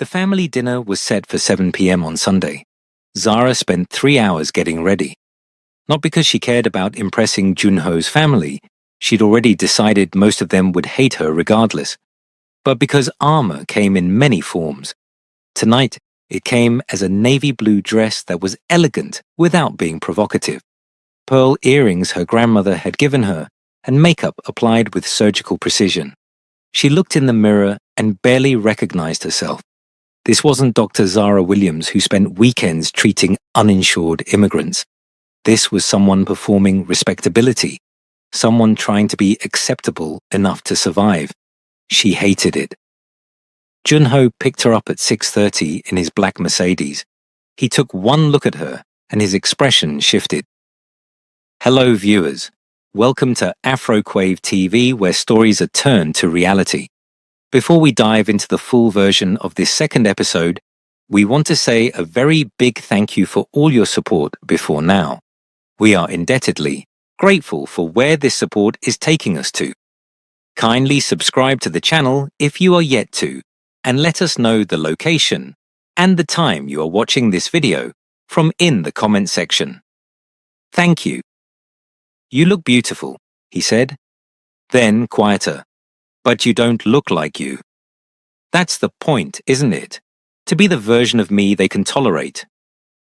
The family dinner was set for 7 p.m. on Sunday. Zara spent 3 hours getting ready. Not because she cared about impressing Junho's family, she'd already decided most of them would hate her regardless, but because armor came in many forms. Tonight, it came as a navy blue dress that was elegant without being provocative, pearl earrings her grandmother had given her, and makeup applied with surgical precision. She looked in the mirror and barely recognized herself. This wasn't Dr. Zara Williams, who spent weekends treating uninsured immigrants. This was someone performing respectability, someone trying to be acceptable enough to survive. She hated it. Junho picked her up at 6:30 in his black Mercedes. He took one look at her, and his expression shifted. Hello, viewers. Welcome to Afroquave TV, where stories are turned to reality. Before we dive into the full version of this second episode, we want to say a very big thank you for all your support before now. We are indebtedly grateful for where this support is taking us to. Kindly subscribe to the channel if you are yet to, and let us know the location and the time you are watching this video from in the comment section. Thank you. You look beautiful, he said. Then quieter. But you don't look like you. That's the point, isn't it? To be the version of me they can tolerate.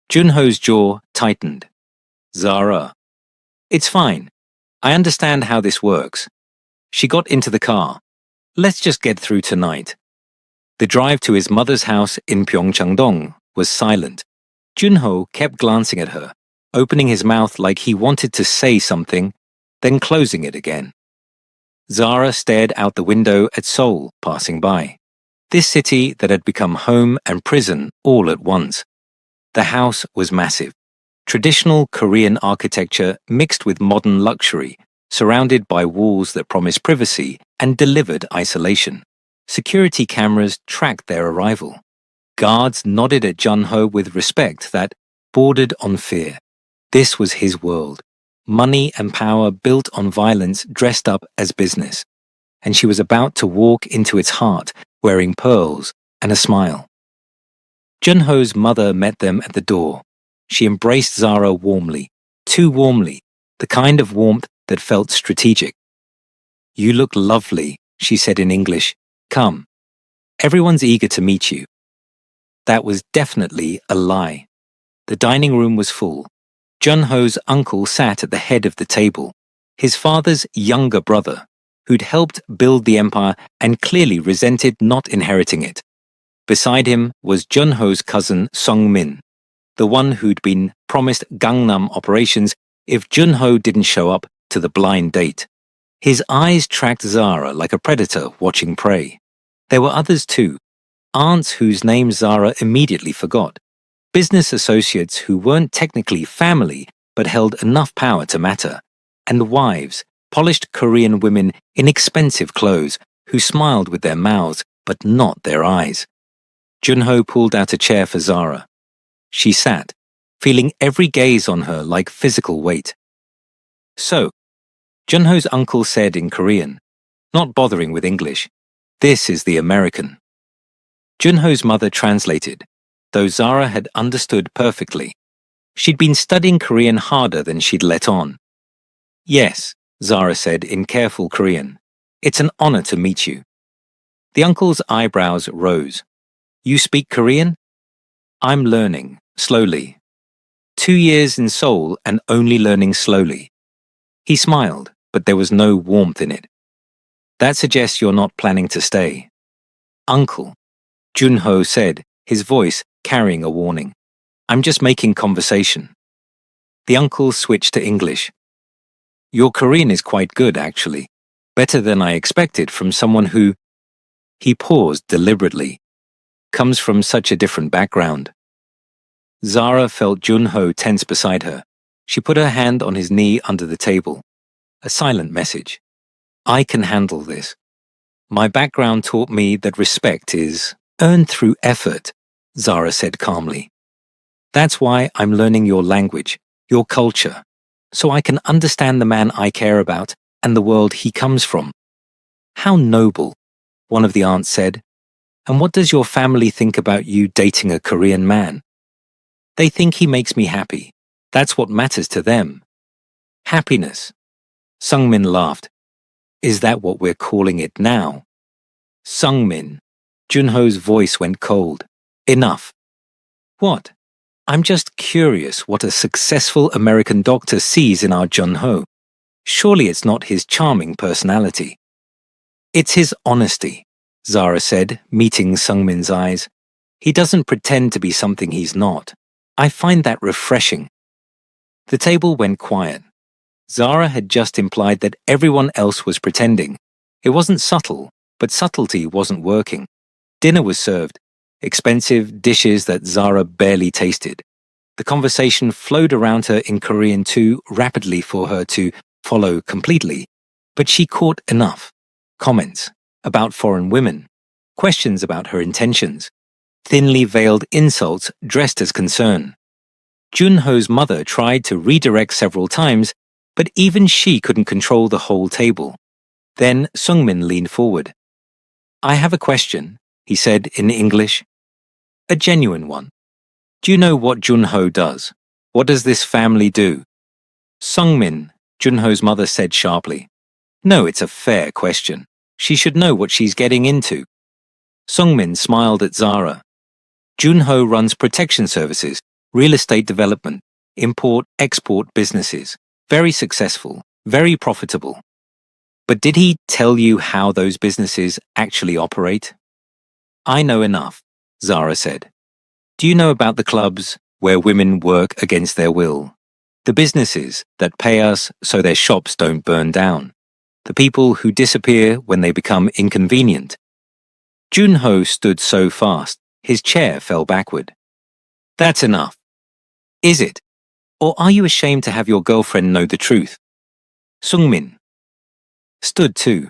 Junho's jaw tightened. Zara. It's fine. I understand how this works. She got into the car. Let's just get through tonight. The drive to his mother's house in Pyeongchang-dong was silent. Junho kept glancing at her, opening his mouth like he wanted to say something, then closing it again. Zara stared out the window at Seoul passing by, this city that had become home and prison all at once. The house was massive, traditional Korean architecture mixed with modern luxury, surrounded by walls that promised privacy and delivered isolation. Security cameras tracked their arrival. Guards nodded at Junho with respect that bordered on fear. This was his world. Money and power built on violence dressed up as business. And she was about to walk into its heart, wearing pearls and a smile. Junho's mother met them at the door. She embraced Zara warmly, too warmly, the kind of warmth that felt strategic. You look lovely, she said in English. Come. Everyone's eager to meet you. That was definitely a lie. The dining room was full. Junho's uncle sat at the head of the table, his father's younger brother, who'd helped build the empire and clearly resented not inheriting it. Beside him was Junho's cousin Sung-min, the one who'd been promised Gangnam operations if Junho didn't show up to the blind date. His eyes tracked Zara like a predator watching prey. There were others too, aunts whose names Zara immediately forgot. Business associates who weren't technically family but held enough power to matter, and wives, polished Korean women in expensive clothes who smiled with their mouths but not their eyes. Junho pulled out a chair for Zara. She sat, feeling every gaze on her like physical weight. So, Junho's uncle said in Korean, not bothering with English, "This is the American." Junho's mother translated, though Zara had understood perfectly. She'd been studying Korean harder than she'd let on. Yes, Zara said in careful Korean. It's an honor to meet you. The uncle's eyebrows rose. You speak Korean? I'm learning, slowly. 2 years in Seoul and only learning slowly. He smiled, but there was no warmth in it. That suggests you're not planning to stay. Uncle, Junho said, his voice carrying a warning. I'm just making conversation. The uncle switched to English. Your Korean is quite good, actually. Better than I expected from someone who, he paused deliberately, comes from such a different background. Zara felt Junho tense beside her. She put her hand on his knee under the table. A silent message. I can handle this. My background taught me that respect is earned through effort, Zara said calmly. That's why I'm learning your language, your culture, so I can understand the man I care about and the world he comes from. How noble, one of the aunts said. And what does your family think about you dating a Korean man? They think he makes me happy. That's what matters to them. Happiness. Sungmin laughed. Is that what we're calling it now? Sungmin. Junho's voice went cold. Enough. What? I'm just curious what a successful American doctor sees in our Junho. Surely it's not his charming personality. It's his honesty, Zara said, meeting Sungmin's eyes. He doesn't pretend to be something he's not. I find that refreshing. The table went quiet. Zara had just implied that everyone else was pretending. It wasn't subtle, but subtlety wasn't working. Dinner was served, expensive dishes that Zara barely tasted. The conversation flowed around her in Korean too rapidly for her to follow completely, but she caught enough. Comments about foreign women, questions about her intentions, thinly veiled insults dressed as concern. Junho's mother tried to redirect several times, but even she couldn't control the whole table. Then Sungmin leaned forward. I have a question, he said in English. A genuine one. Do you know what Junho does? What does this family do? Sungmin, Junho's mother said sharply. No, it's a fair question. She should know what she's getting into. Sungmin smiled at Zara. Junho runs protection services, real estate development, import-export businesses. Very successful, very profitable. But did he tell you how those businesses actually operate? I know enough, Zara said. Do you know about the clubs where women work against their will? The businesses that pay us so their shops don't burn down? The people who disappear when they become inconvenient? Junho stood so fast, his chair fell backward. That's enough. Is it? Or are you ashamed to have your girlfriend know the truth? Sungmin stood too.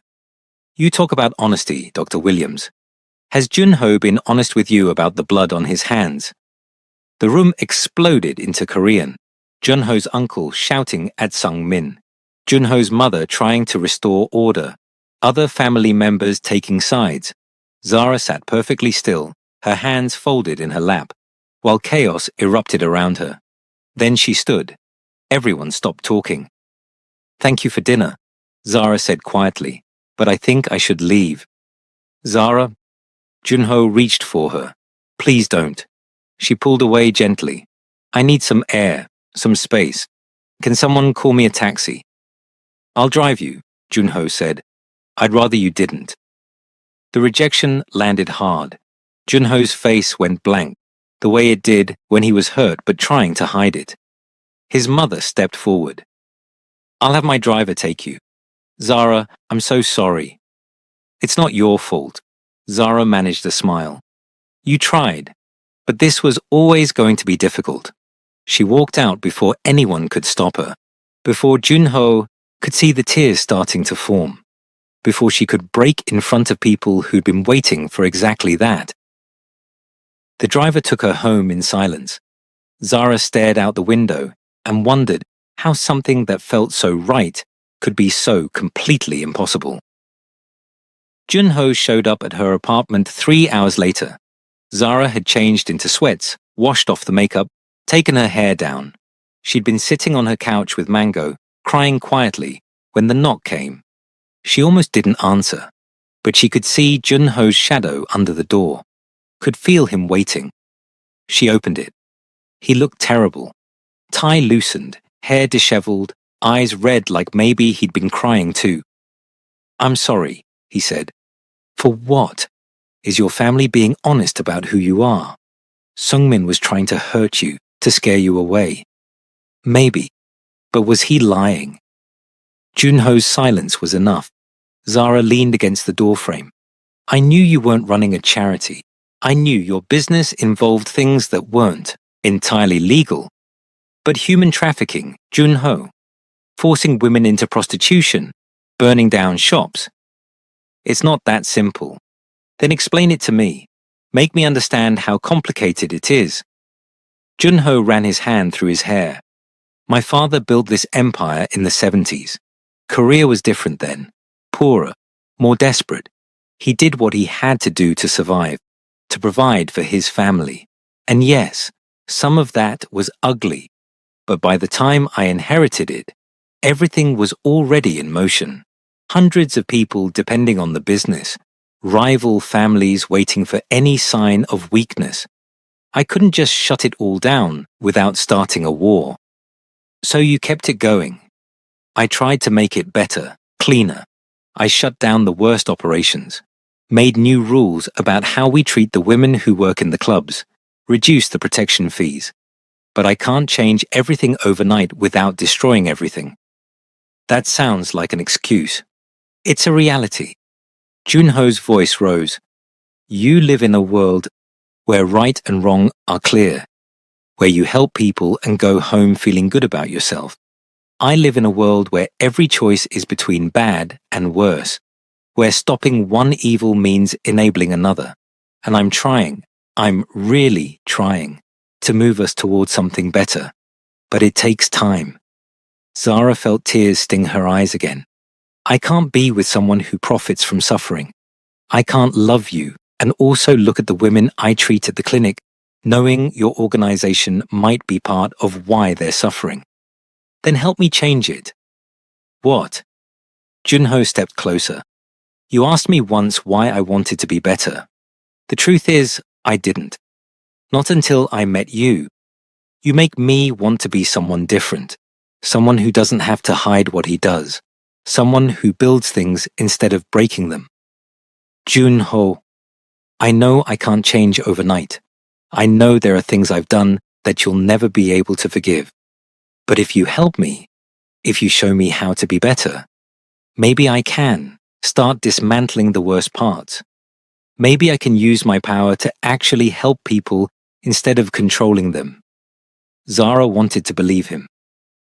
You talk about honesty, Dr. Williams. Has Junho been honest with you about the blood on his hands? The room exploded into Korean. Junho's uncle shouting at Sungmin. Junho's mother trying to restore order. Other family members taking sides. Zara sat perfectly still, her hands folded in her lap, while chaos erupted around her. Then she stood. Everyone stopped talking. Thank you for dinner, Zara said quietly, but I think I should leave. Zara? Junho reached for her. Please don't. She pulled away gently. I need some air, some space. Can someone call me a taxi? I'll drive you, Junho said. I'd rather you didn't. The rejection landed hard. Junho's face went blank, the way it did when he was hurt but trying to hide it. His mother stepped forward. I'll have my driver take you. Zara, I'm so sorry. It's not your fault. Zara managed a smile. You tried, but this was always going to be difficult. She walked out before anyone could stop her, before Junho could see the tears starting to form, before she could break in front of people who'd been waiting for exactly that. The driver took her home in silence. Zara stared out the window and wondered how something that felt so right could be so completely impossible. Junho showed up at her apartment 3 hours later. Zara had changed into sweats, washed off the makeup, taken her hair down. She'd been sitting on her couch with Mango, crying quietly, when the knock came. She almost didn't answer, but she could see Junho's shadow under the door, could feel him waiting. She opened it. He looked terrible. Tie loosened, hair disheveled, eyes red like maybe he'd been crying too. I'm sorry, he said. For what? Is your family being honest about who you are? Sungmin was trying to hurt you, to scare you away. Maybe, but was he lying? Junho's silence was enough. Zara leaned against the doorframe. I knew you weren't running a charity. I knew your business involved things that weren't entirely legal. But human trafficking, Junho, forcing women into prostitution, burning down shops. It's not that simple. Then explain it to me. Make me understand how complicated it is. Junho ran his hand through his hair. My father built this empire in the 70s. Korea was different then. Poorer, more desperate. He did what he had to do to survive, to provide for his family. And yes, some of that was ugly, but by the time I inherited it, everything was already in motion. Hundreds of people depending on the business, rival families waiting for any sign of weakness. I couldn't just shut it all down without starting a war. So you kept it going. I tried to make it better, cleaner. I shut down the worst operations, made new rules about how we treat the women who work in the clubs, reduced the protection fees. But I can't change everything overnight without destroying everything. That sounds like an excuse. It's a reality. Junho's voice rose. You live in a world where right and wrong are clear, where you help people and go home feeling good about yourself. I live in a world where every choice is between bad and worse, where stopping one evil means enabling another. And I'm really trying, to move us towards something better. But it takes time. Zara felt tears sting her eyes again. I can't be with someone who profits from suffering. I can't love you and also look at the women I treat at the clinic, knowing your organization might be part of why they're suffering. Then help me change it. What? Junho stepped closer. You asked me once why I wanted to be better. The truth is, I didn't. Not until I met you. You make me want to be someone different, someone who doesn't have to hide what he does, someone who builds things instead of breaking them. Junho, I know I can't change overnight. I know there are things I've done that you'll never be able to forgive. But if you help me, if you show me how to be better, maybe I can start dismantling the worst parts. Maybe I can use my power to actually help people instead of controlling them. Zara wanted to believe him.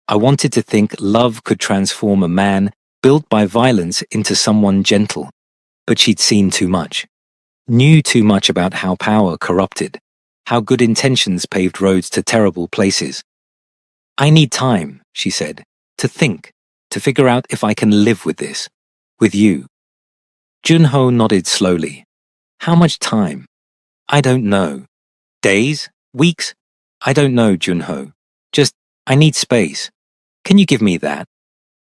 I wanted to think love could transform a man built by violence into someone gentle. But she'd seen too much. Knew too much about how power corrupted, how good intentions paved roads to terrible places. I need time, she said, to think, to figure out if I can live with this, with you. Junho nodded slowly. How much time? I don't know. Days? Weeks? I don't know, Junho. Just, I need space. Can you give me that?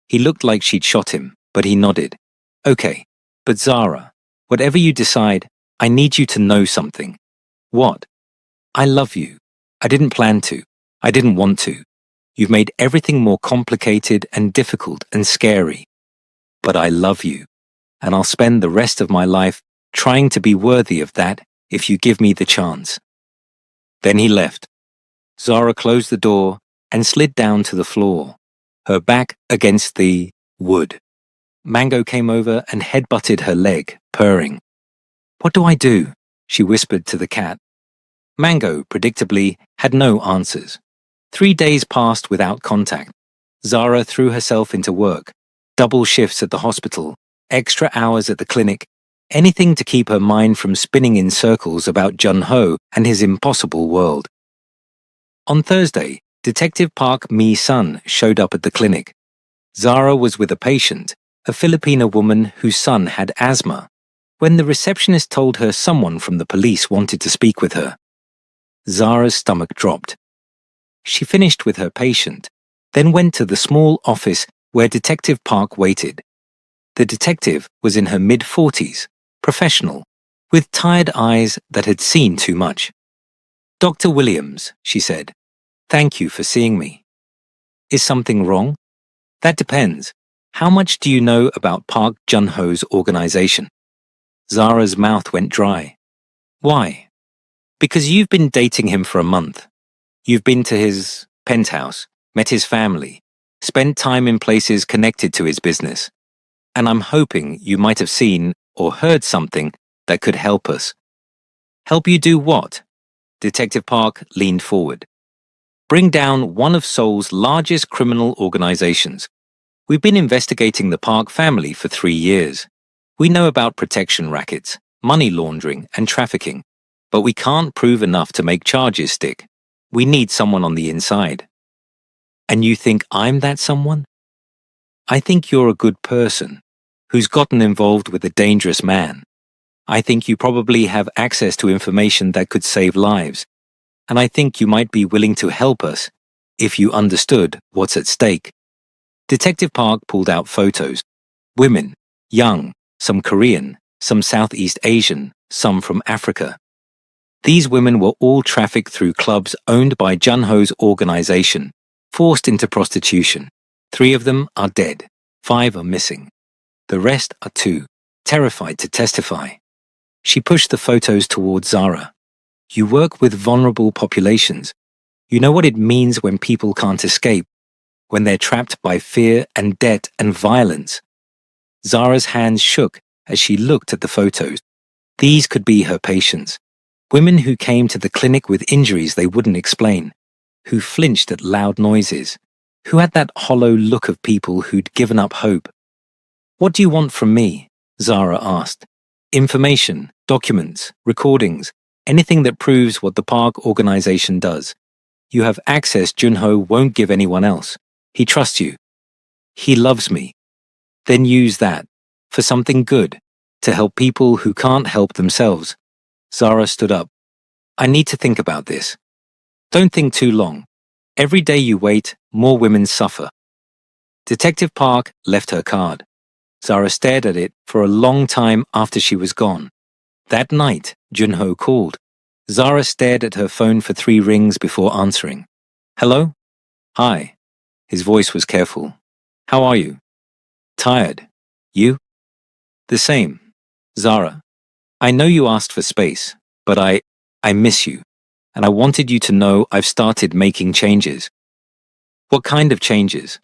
He looked like she'd shot him, but he nodded. Okay, but Zara, whatever you decide, I need you to know something. What? I love you. I didn't plan to. I didn't want to. You've made everything more complicated and difficult and scary. But I love you, and I'll spend the rest of my life trying to be worthy of that if you give me the chance. Then he left. Zara closed the door and slid down to the floor, her back against the wood. Mango came over and headbutted her leg, purring. What do I do? She whispered to the cat. Mango, predictably, had no answers. 3 days passed without contact. Zara threw herself into work, double shifts at the hospital, extra hours at the clinic, anything to keep her mind from spinning in circles about Junho and his impossible world. On Thursday, Detective Park Mi-sun showed up at the clinic. Zara was with a patient, a Filipina woman whose son had asthma, when the receptionist told her someone from the police wanted to speak with her. Zara's stomach dropped. She finished with her patient, then went to the small office where Detective Park waited. The detective was in her mid-40s, professional, with tired eyes that had seen too much. Dr. Williams, she said, thank you for seeing me. Is something wrong? That depends. How much do you know about Park Junho's organization? Zara's mouth went dry. Why? Because you've been dating him for a month. You've been to his penthouse, met his family, spent time in places connected to his business. And I'm hoping you might have seen or heard something that could help us. Help you do what? Detective Park leaned forward. Bring down one of Seoul's largest criminal organizations. We've been investigating the Park family for 3 years. We know about protection rackets, money laundering, and trafficking, but we can't prove enough to make charges stick. We need someone on the inside. And you think I'm that someone? I think you're a good person who's gotten involved with a dangerous man. I think you probably have access to information that could save lives, and I think you might be willing to help us if you understood what's at stake. Detective Park pulled out photos. Women, young, some Korean, some Southeast Asian, some from Africa. These women were all trafficked through clubs owned by Junho's organization, forced into prostitution. 3 of them are dead. 5 are missing. The rest are too terrified to testify. She pushed the photos towards Zara. You work with vulnerable populations. You know what it means when people can't escape, when they're trapped by fear and debt and violence. Zara's hands shook as she looked at the photos. These could be her patients. Women who came to the clinic with injuries they wouldn't explain, who flinched at loud noises, who had that hollow look of people who'd given up hope. What do you want from me? Zara asked. Information, documents, recordings, anything that proves what the park organization does. You have access Junho won't give anyone else. He trusts you. He loves me. Then use that for something good, to help people who can't help themselves. Zara stood up. I need to think about this. Don't think too long. Every day you wait, more women suffer. Detective Park left her card. Zara stared at it for a long time after she was gone. That night, Junho called. Zara stared at her phone for 3 rings before answering. Hello? Hi. His voice was careful. How are you? Tired. You? The same. Zara, I know you asked for space, but I miss you, and I wanted you to know I've started making changes. What kind of changes?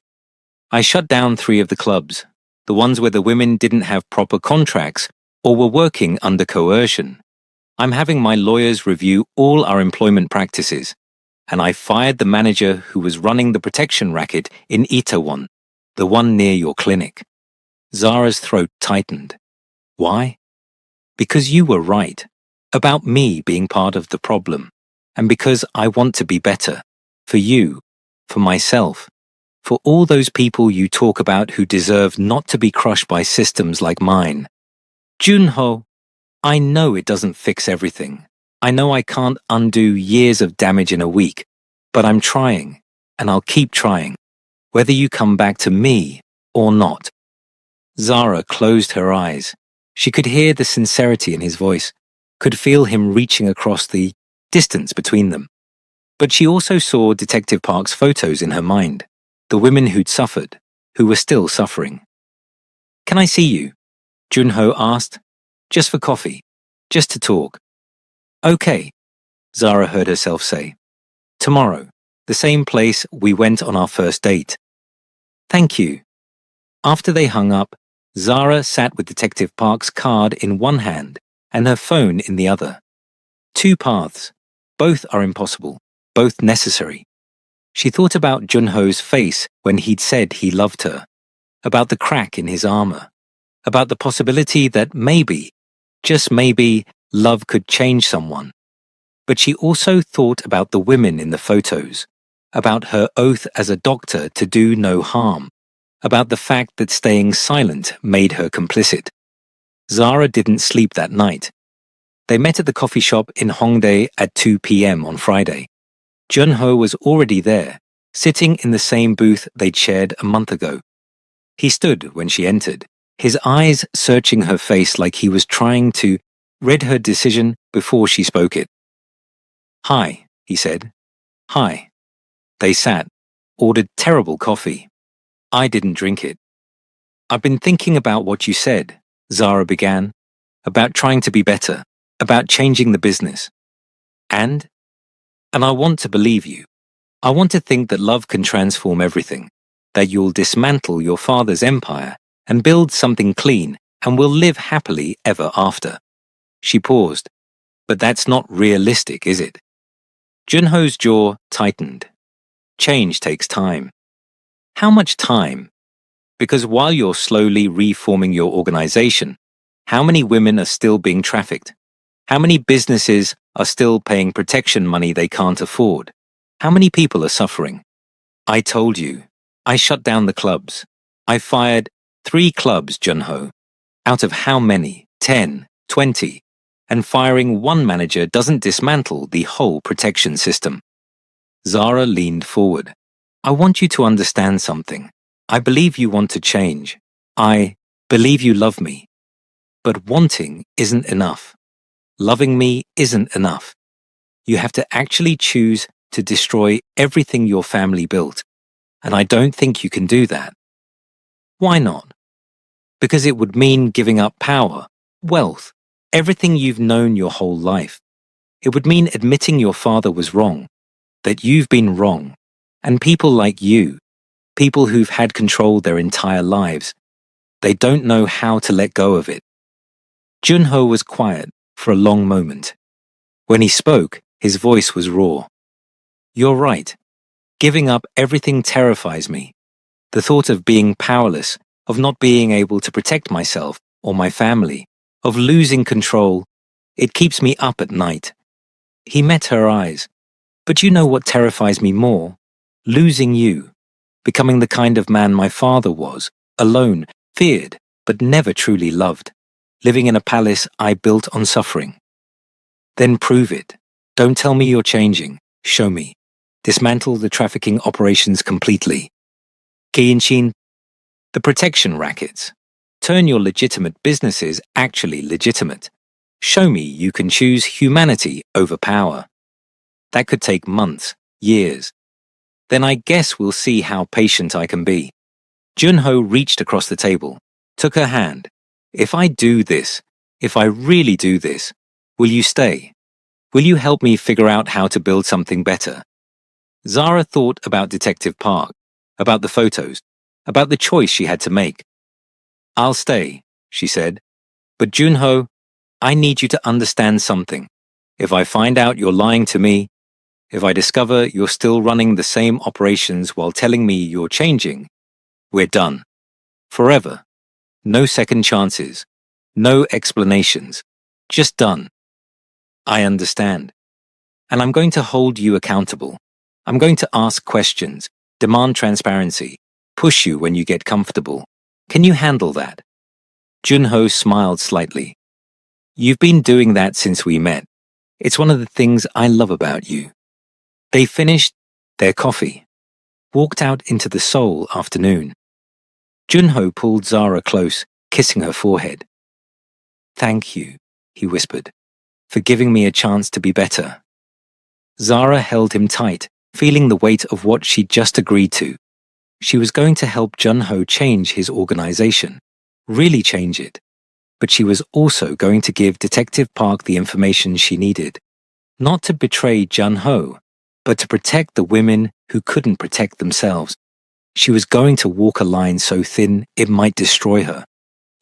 I shut down 3 of the clubs, the ones where the women didn't have proper contracts or were working under coercion. I'm having my lawyers review all our employment practices, and I fired the manager who was running the protection racket in Itaewon, the one near your clinic. Zara's throat tightened. Why? Because you were right, about me being part of the problem, and because I want to be better, for you, for myself, for all those people you talk about who deserve not to be crushed by systems like mine. Junho, I know it doesn't fix everything. I know I can't undo years of damage in a week, but I'm trying, and I'll keep trying, whether you come back to me or not. Zara closed her eyes. She could hear the sincerity in his voice, could feel him reaching across the distance between them. But she also saw Detective Park's photos in her mind, the women who'd suffered, who were still suffering. Can I see you? Junho asked. Just for coffee. Just to talk. Okay, Zara heard herself say. Tomorrow, the same place we went on our first date. Thank you. After they hung up, Zara sat with Detective Park's card in one hand and her phone in the other. 2 paths. Both are impossible, both necessary. She thought about Junho's face when he'd said he loved her, about the crack in his armor, about the possibility that maybe, just maybe, love could change someone. But she also thought about the women in the photos, about her oath as a doctor to do no harm, about the fact that staying silent made her complicit. Zara didn't sleep that night. They met at the coffee shop in Hongdae at 2 p.m. on Friday. Junho was already there, sitting in the same booth they'd shared a month ago. He stood when she entered, his eyes searching her face like he was trying to read her decision before she spoke it. Hi, he said. Hi. They sat, ordered terrible coffee. I didn't drink it. I've been thinking about what you said, Zara began, about trying to be better, about changing the business. And I want to believe you. I want to think that love can transform everything, that you'll dismantle your father's empire and build something clean and will live happily ever after. She paused. But that's not realistic, is it? Junho's jaw tightened. Change takes time. How much time? Because while you're slowly reforming your organization, how many women are still being trafficked? How many businesses are still paying protection money they can't afford? How many people are suffering? I told you. I shut down the clubs. I fired 3 clubs, Junho. Out of how many? 10, 20, and firing one manager doesn't dismantle the whole protection system. Zara leaned forward. I want you to understand something. I believe you want to change. I believe you love me. But wanting isn't enough. Loving me isn't enough. You have to actually choose to destroy everything your family built. And I don't think you can do that. Why not? Because it would mean giving up power, wealth, everything you've known your whole life. It would mean admitting your father was wrong, that you've been wrong, and people like you, people who've had control their entire lives, they don't know how to let go of it. Junho was quiet for a long moment. When he spoke, his voice was raw. You're right. Giving up everything terrifies me. The thought of being powerless, of not being able to protect myself or my family, of losing control, it keeps me up at night. He met her eyes. But you know what terrifies me more? Losing you. Becoming the kind of man my father was, alone, feared, but never truly loved. Living in a palace I built on suffering. Then prove it. Don't tell me you're changing. Show me. Dismantle the trafficking operations completely. Kiinchin, the protection rackets. Turn your legitimate businesses actually legitimate. Show me you can choose humanity over power. That could take months, years. Then I guess we'll see how patient I can be. Junho reached across the table, took her hand. If I do this, if I really do this, will you stay? Will you help me figure out how to build something better? Zara thought about Detective Park, about the photos, about the choice she had to make. I'll stay, she said. But Junho, I need you to understand something. If I find out you're lying to me, if I discover you're still running the same operations while telling me you're changing, we're done. Forever. No second chances. No explanations. Just done. I understand. And I'm going to hold you accountable. I'm going to ask questions, demand transparency, push you when you get comfortable. Can you handle that? Junho smiled slightly. You've been doing that since we met. It's one of the things I love about you. They finished their coffee, walked out into the Seoul afternoon. Junho pulled Zara close, kissing her forehead. Thank you, he whispered, for giving me a chance to be better. Zara held him tight, feeling the weight of what she'd just agreed to. She was going to help Junho change his organization, really change it. But she was also going to give Detective Park the information she needed. Not to betray Junho, but to protect the women who couldn't protect themselves. She was going to walk a line so thin it might destroy her.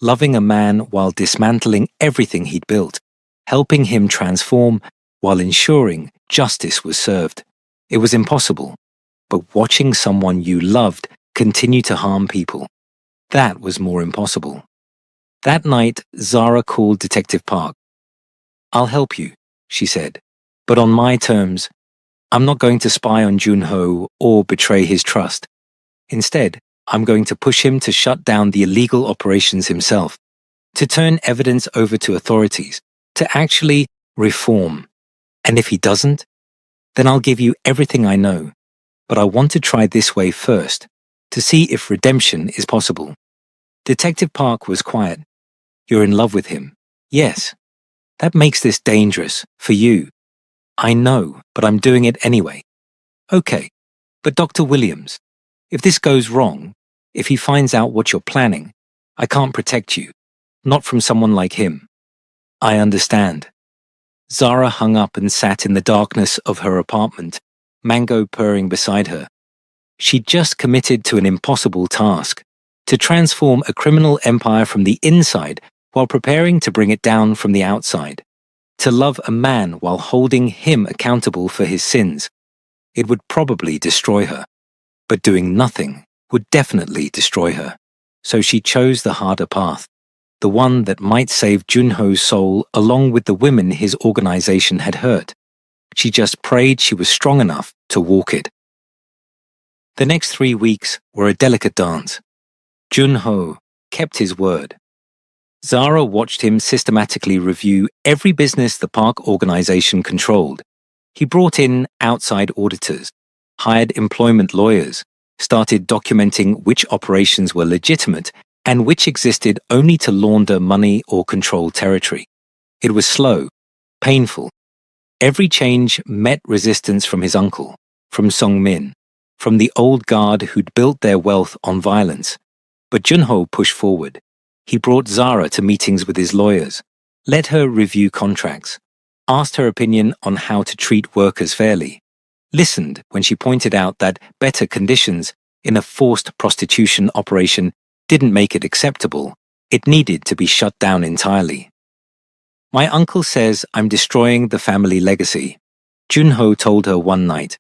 Loving a man while dismantling everything he'd built, helping him transform while ensuring justice was served. It was impossible, but watching someone you loved continue to harm people, that was more impossible. That night, Zara called Detective Park. I'll help you, she said, but on my terms. I'm not going to spy on Junho or betray his trust. Instead, I'm going to push him to shut down the illegal operations himself, to turn evidence over to authorities, to actually reform. And if he doesn't, then I'll give you everything I know. But I want to try this way first, to see if redemption is possible. Detective Park was quiet. You're in love with him. Yes. That makes this dangerous, for you. I know, but I'm doing it anyway. Okay, but Dr. Williams, if this goes wrong, if he finds out what you're planning, I can't protect you. Not from someone like him. I understand. Zara hung up and sat in the darkness of her apartment, Mango purring beside her. She'd just committed to an impossible task, to transform a criminal empire from the inside while preparing to bring it down from the outside. To love a man while holding him accountable for his sins. It would probably destroy her. But doing nothing would definitely destroy her. So she chose the harder path, the one that might save Junho's soul along with the women his organization had hurt. She just prayed she was strong enough to walk it. The next 3 weeks were a delicate dance. Junho kept his word. Zara watched him systematically review every business the park organization controlled. He brought in outside auditors, hired employment lawyers, started documenting which operations were legitimate and which existed only to launder money or control territory. It was slow, painful. Every change met resistance from his uncle, from Sung-min, from the old guard who'd built their wealth on violence. But Junho pushed forward. He brought Zara to meetings with his lawyers, let her review contracts, asked her opinion on how to treat workers fairly, listened when she pointed out that better conditions in a forced prostitution operation didn't make it acceptable. It needed to be shut down entirely. "My uncle says I'm destroying the family legacy," Junho told her one night.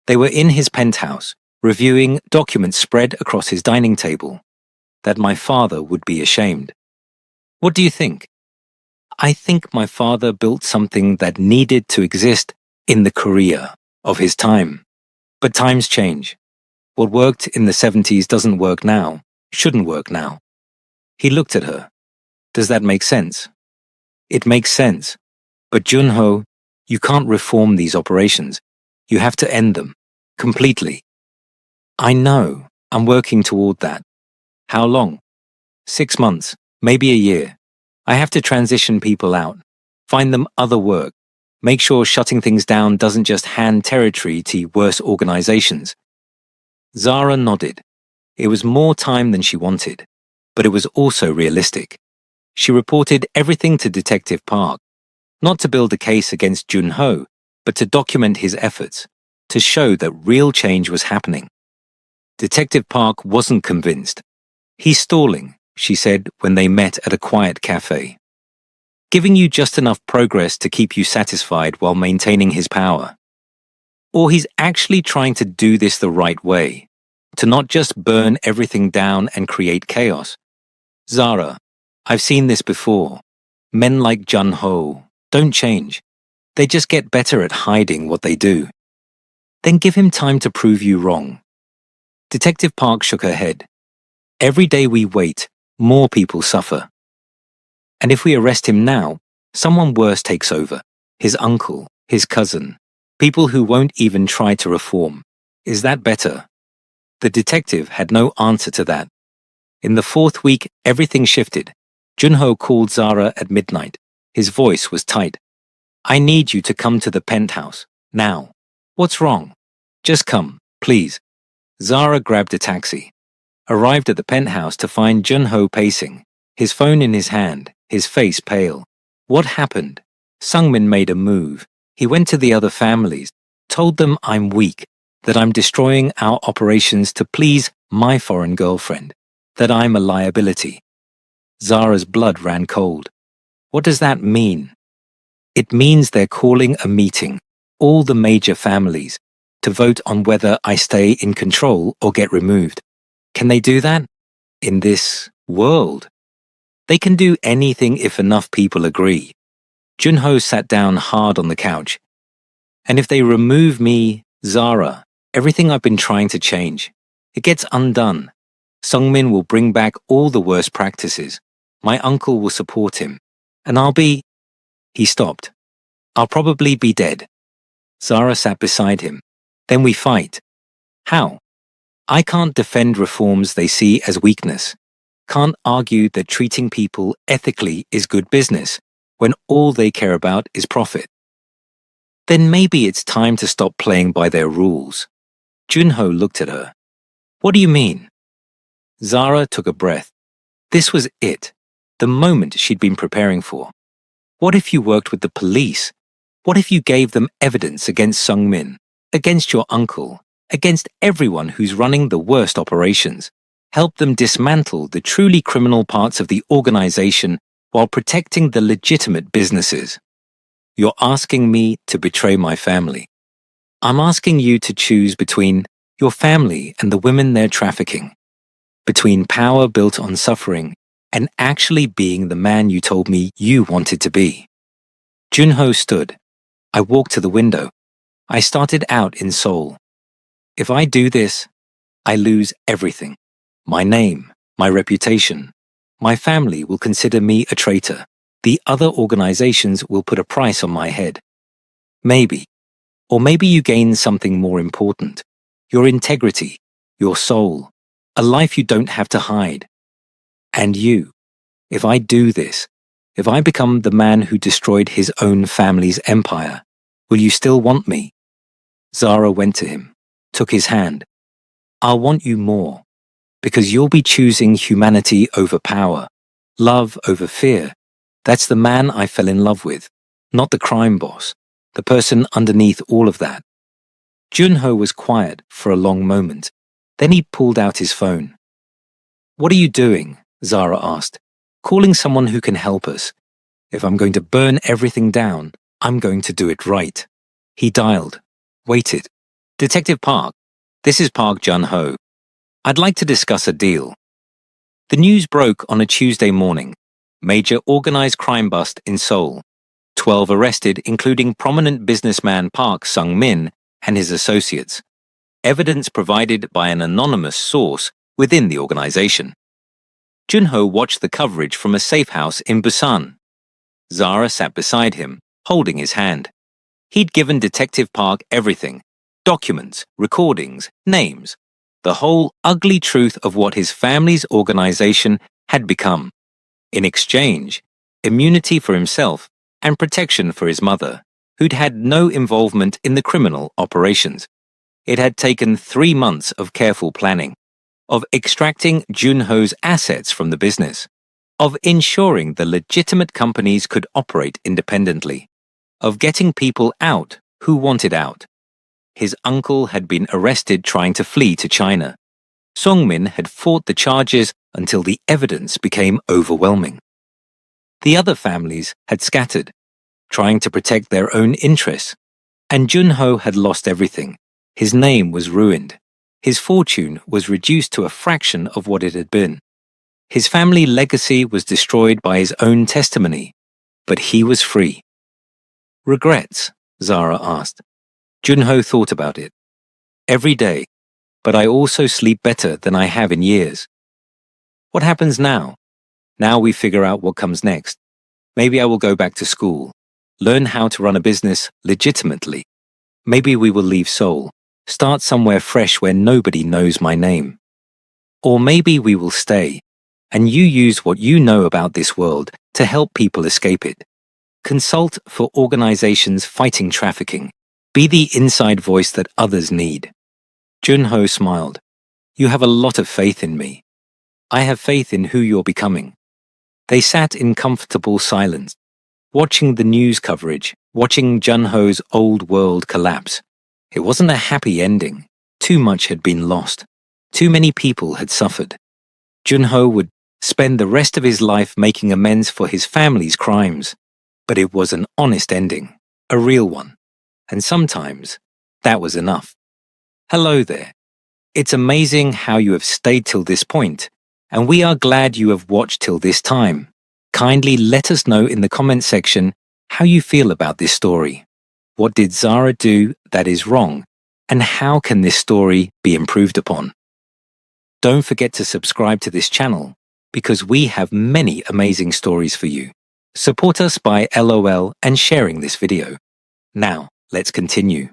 They were in his penthouse, reviewing documents spread across his dining table. "That my father would be ashamed." "What do you think?" "I think my father built something that needed to exist in the Korea of his time. But times change. What worked in the 70s doesn't work now, shouldn't work now." He looked at her. "Does that make sense?" "It makes sense. But Junho, you can't reform these operations. You have to end them. Completely." "I know. I'm working toward that." "How long?" 6 months, maybe a year. I have to transition people out, find them other work, make sure shutting things down doesn't just hand territory to worse organizations." Zara nodded. It was more time than she wanted, but it was also realistic. She reported everything to Detective Park, not to build a case against Junho, but to document his efforts, to show that real change was happening. Detective Park wasn't convinced. "He's stalling," she said when they met at a quiet cafe. "Giving you just enough progress to keep you satisfied while maintaining his power. Or he's actually trying to do this the right way, to not just burn everything down and create chaos. Zara, I've seen this before. Men like Junho don't change. They just get better at hiding what they do. Then give him time to prove you wrong." Detective Park shook her head. "Every day we wait, more people suffer. And if we arrest him now, someone worse takes over. His uncle, his cousin, people who won't even try to reform. Is that better?" The detective had no answer to that. In the 4th week, everything shifted. Junho called Zara at midnight. His voice was tight. "I need you to come to the penthouse, now." "What's wrong?" "Just come, please." Zara grabbed a taxi, arrived at the penthouse to find Junho pacing, his phone in his hand, his face pale. "What happened?" "Sungmin made a move. He went to the other families, told them I'm weak, that I'm destroying our operations to please my foreign girlfriend, that I'm a liability." Zara's blood ran cold. "What does that mean?" "It means they're calling a meeting, all the major families, to vote on whether I stay in control or get removed." "Can they do that? In this world?" "They can do anything if enough people agree." Junho sat down hard on the couch. "And if they remove me, Zara, everything I've been trying to change, it gets undone. Sungmin will bring back all the worst practices. My uncle will support him. And I'll be..." He stopped. "I'll probably be dead." Zara sat beside him. "Then we fight." "How?" "I can't defend reforms they see as weakness. Can't argue that treating people ethically is good business when all they care about is profit." "Then maybe it's time to stop playing by their rules." Junho looked at her. "What do you mean?" Zara took a breath. This was it, the moment she'd been preparing for. What if you worked with the police? What if you gave them evidence against Sungmin, against your uncle, against everyone who's running the worst operations? Help them dismantle the truly criminal parts of the organization while protecting the legitimate businesses. "You're asking me to betray my family. I'm asking you to choose between your family and the women they're trafficking, between power built on suffering and actually being the man you told me you wanted to be." Junho stood. I walked to the window. I started out in Seoul. If I do this, I lose everything. My name, my reputation, My family will consider me a traitor. The other organizations will put a price on my head. Maybe. Or maybe you gain something more important. Your integrity, your soul, a life you don't have to hide. And you, if I do this, if I become the man who destroyed his own family's empire, will you still want me? Zara went to him, took his hand. I'll want you more, because you'll be choosing humanity over power, love over fear. That's the man I fell in love with, not the crime boss, the person underneath all of that. Junho was quiet for a long moment. Then he pulled out his phone. What are you doing? Zara asked. Calling someone who can help us. If I'm going to burn everything down, I'm going to do it right. He dialed, waited. Detective Park, this is Park Jun-ho. I'd like to discuss a deal. The news broke on a Tuesday morning. Major organized crime bust in Seoul. 12 arrested, including prominent businessman Park Sung-min and his associates. Evidence provided by an anonymous source within the organization. Junho watched the coverage from a safe house in Busan. Zara sat beside him, holding his hand. He'd given Detective Park everything. Documents, recordings, names. The whole ugly truth of what his family's organization had become. In exchange, immunity for himself and protection for his mother, who'd had no involvement in the criminal operations. It had taken 3 months of careful planning, of extracting Junho's assets from the business, of ensuring the legitimate companies could operate independently, of getting people out who wanted out. His uncle had been arrested trying to flee to China. Sung-min had fought the charges until the evidence became overwhelming. The other families had scattered, trying to protect their own interests, and Junho had lost everything. His name was ruined. His fortune was reduced to a fraction of what it had been. His family legacy was destroyed by his own testimony, but he was free. Regrets? Zara asked. Junho thought about it. Every day, but I also sleep better than I have in years. What happens now? Now we figure out what comes next. Maybe I will go back to school, learn how to run a business legitimately. Maybe we will leave Seoul, start somewhere fresh where nobody knows my name. Or maybe we will stay, and you use what you know about this world to help people escape it. Consult for organizations fighting trafficking. Be the inside voice that others need. Junho smiled. You have a lot of faith in me. I have faith in who you're becoming. They sat in comfortable silence, watching the news coverage, watching Junho's old world collapse. It wasn't a happy ending. Too much had been lost. Too many people had suffered. Junho would spend the rest of his life making amends for his family's crimes. But it was an honest ending, a real one. And sometimes, that was enough. Hello there. It's amazing how you have stayed till this point, and we are glad you have watched till this time. Kindly let us know in the comment section how you feel about this story. What did Zara do that is wrong, and how can this story be improved upon? Don't forget to subscribe to this channel, because we have many amazing stories for you. Support us by LOL and sharing this video. Now, let's continue.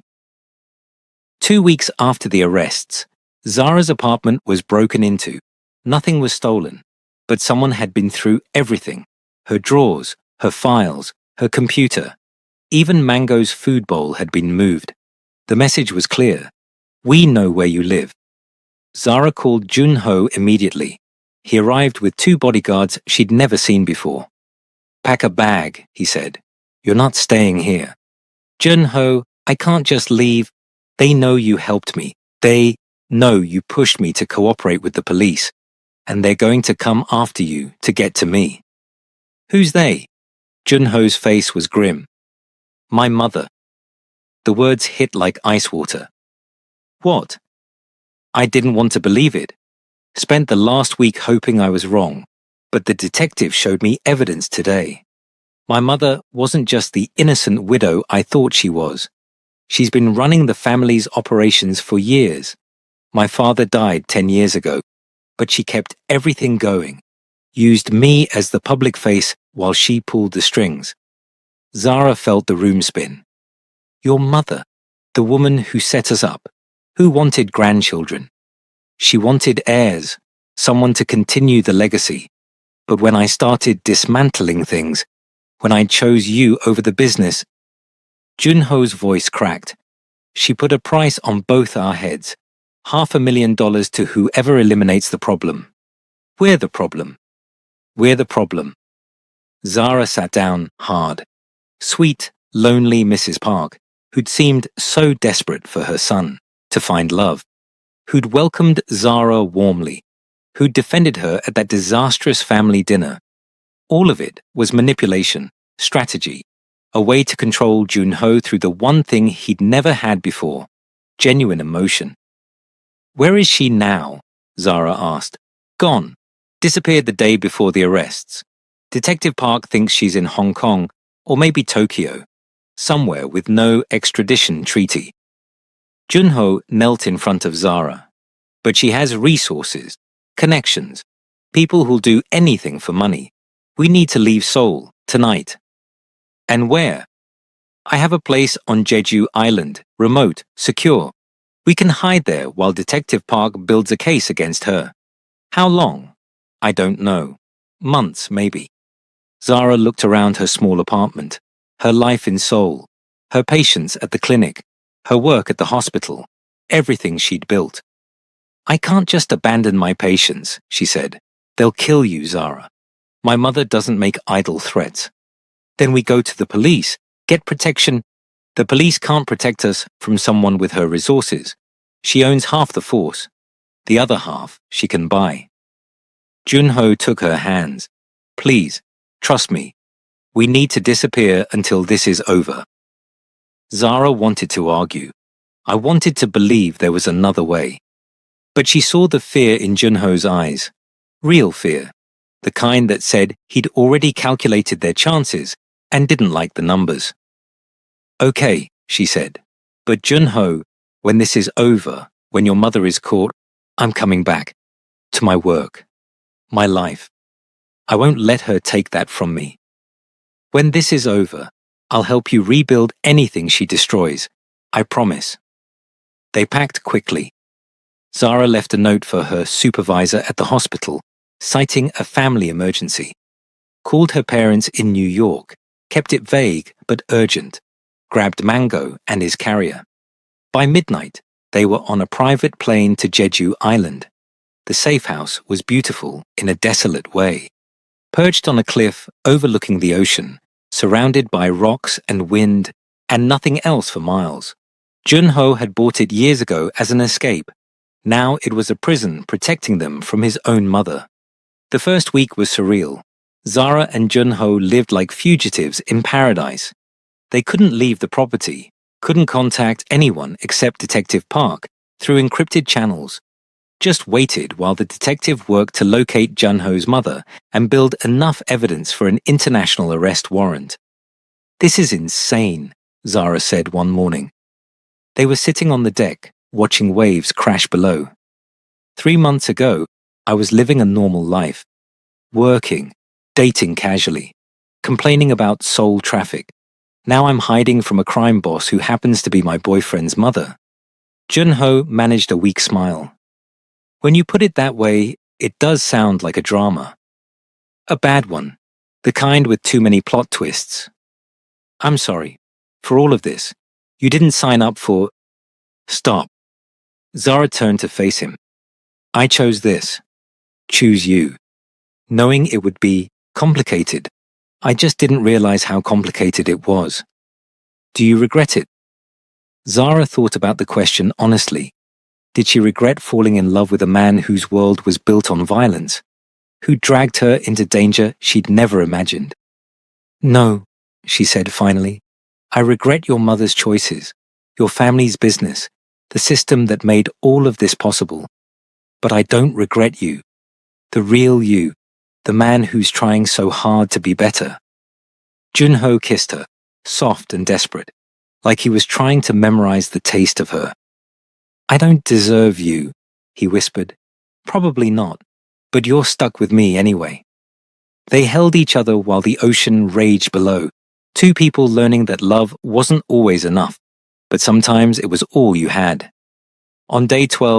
2 weeks after the arrests, Zara's apartment was broken into. Nothing was stolen, but someone had been through everything. Her drawers, her files, her computer. Even Mango's food bowl had been moved. The message was clear. We know where you live. Zara called Junho immediately. He arrived with 2 bodyguards she'd never seen before. Pack a bag, he said. You're not staying here. Junho, I can't just leave. They know you helped me. They know you pushed me to cooperate with the police. And they're going to come after you to get to me. Who's they? Junho's face was grim. My mother. The words hit like ice water. What? I didn't want to believe it. Spent the last week hoping I was wrong, but the detective showed me evidence today. My mother wasn't just the innocent widow I thought she was. She's been running the family's operations for years. My father died 10 years ago, but she kept everything going. used me as the public face while she pulled the strings. Zara felt the room spin. Your mother, the woman who set us up, who wanted grandchildren. She wanted heirs, someone to continue the legacy. But when I started dismantling things, when I chose you over the business, Junho's voice cracked. She put a price on both our heads, $500,000 to whoever eliminates the problem. We're the problem. We're the problem. Zara sat down hard. Sweet, lonely Mrs. Park, who'd seemed so desperate for her son to find love, who'd welcomed Zara warmly, who'd defended her at that disastrous family dinner. All of it was manipulation, strategy, a way to control Junho through the one thing he'd never had before, genuine emotion. Where is she now? Zara asked. Gone. Disappeared the day before the arrests. Detective Park thinks she's in Hong Kong, or maybe Tokyo, somewhere with no extradition treaty. Junho knelt in front of Zara. But she has resources, connections, people who'll do anything for money. We need to leave Seoul, tonight. And where? I have a place on Jeju Island, remote, secure. We can hide there while Detective Park builds a case against her. How long? I don't know. Months, maybe. Zara looked around her small apartment, her life in Seoul, her patients at the clinic, her work at the hospital, everything she'd built. I can't just abandon my patients, she said. They'll kill you, Zara. My mother doesn't make idle threats. Then we go to the police, get protection. The police can't protect us from someone with her resources. She owns half the force. The other half she can buy. Junho took her hands. Please, trust me. We need to disappear until this is over. Zara wanted to argue. I wanted to believe there was another way. But she saw the fear in Junho's eyes. Real fear. The kind that said he'd already calculated their chances and didn't like the numbers. Okay, she said. But Junho, when this is over, when your mother is caught, I'm coming back. To my work. My life. I won't let her take that from me. When this is over, I'll help you rebuild anything she destroys. I promise. They packed quickly. Zara left a note for her supervisor at the hospital, citing a family emergency. Called her parents in New York, kept it vague but urgent, grabbed Mango and his carrier. By midnight, they were on a private plane to Jeju Island. The safe house was beautiful in a desolate way. Perched on a cliff overlooking the ocean, surrounded by rocks and wind and nothing else for miles. Junho had bought it years ago as an escape. Now it was a prison protecting them from his own mother. The first week was surreal. Zara and Junho lived like fugitives in paradise. They couldn't leave the property, couldn't contact anyone except Detective Park through encrypted channels. Just waited while the detective worked to locate Junho's mother and build enough evidence for an international arrest warrant. This is insane, Zara said one morning. They were sitting on the deck, watching waves crash below. 3 months ago, I was living a normal life. Working, dating casually, complaining about Seoul traffic. Now I'm hiding from a crime boss who happens to be my boyfriend's mother. Junho managed a weak smile. When you put it that way, it does sound like a drama. A bad one, the kind with too many plot twists. I'm sorry. For all of this, you didn't sign up for... Stop. Zara turned to face him. I chose this. Choose you. Knowing it would be complicated. I just didn't realize how complicated it was. Do you regret it? Zara thought about the question honestly. Did she regret falling in love with a man whose world was built on violence, who dragged her into danger she'd never imagined? No, she said finally. I regret your mother's choices, your family's business, the system that made all of this possible. But I don't regret you, the real you, the man who's trying so hard to be better. Junho kissed her, soft and desperate, like he was trying to memorize the taste of her. I don't deserve you, he whispered. Probably not, but you're stuck with me anyway. They held each other while the ocean raged below, two people learning that love wasn't always enough, but sometimes it was all you had. On day 12,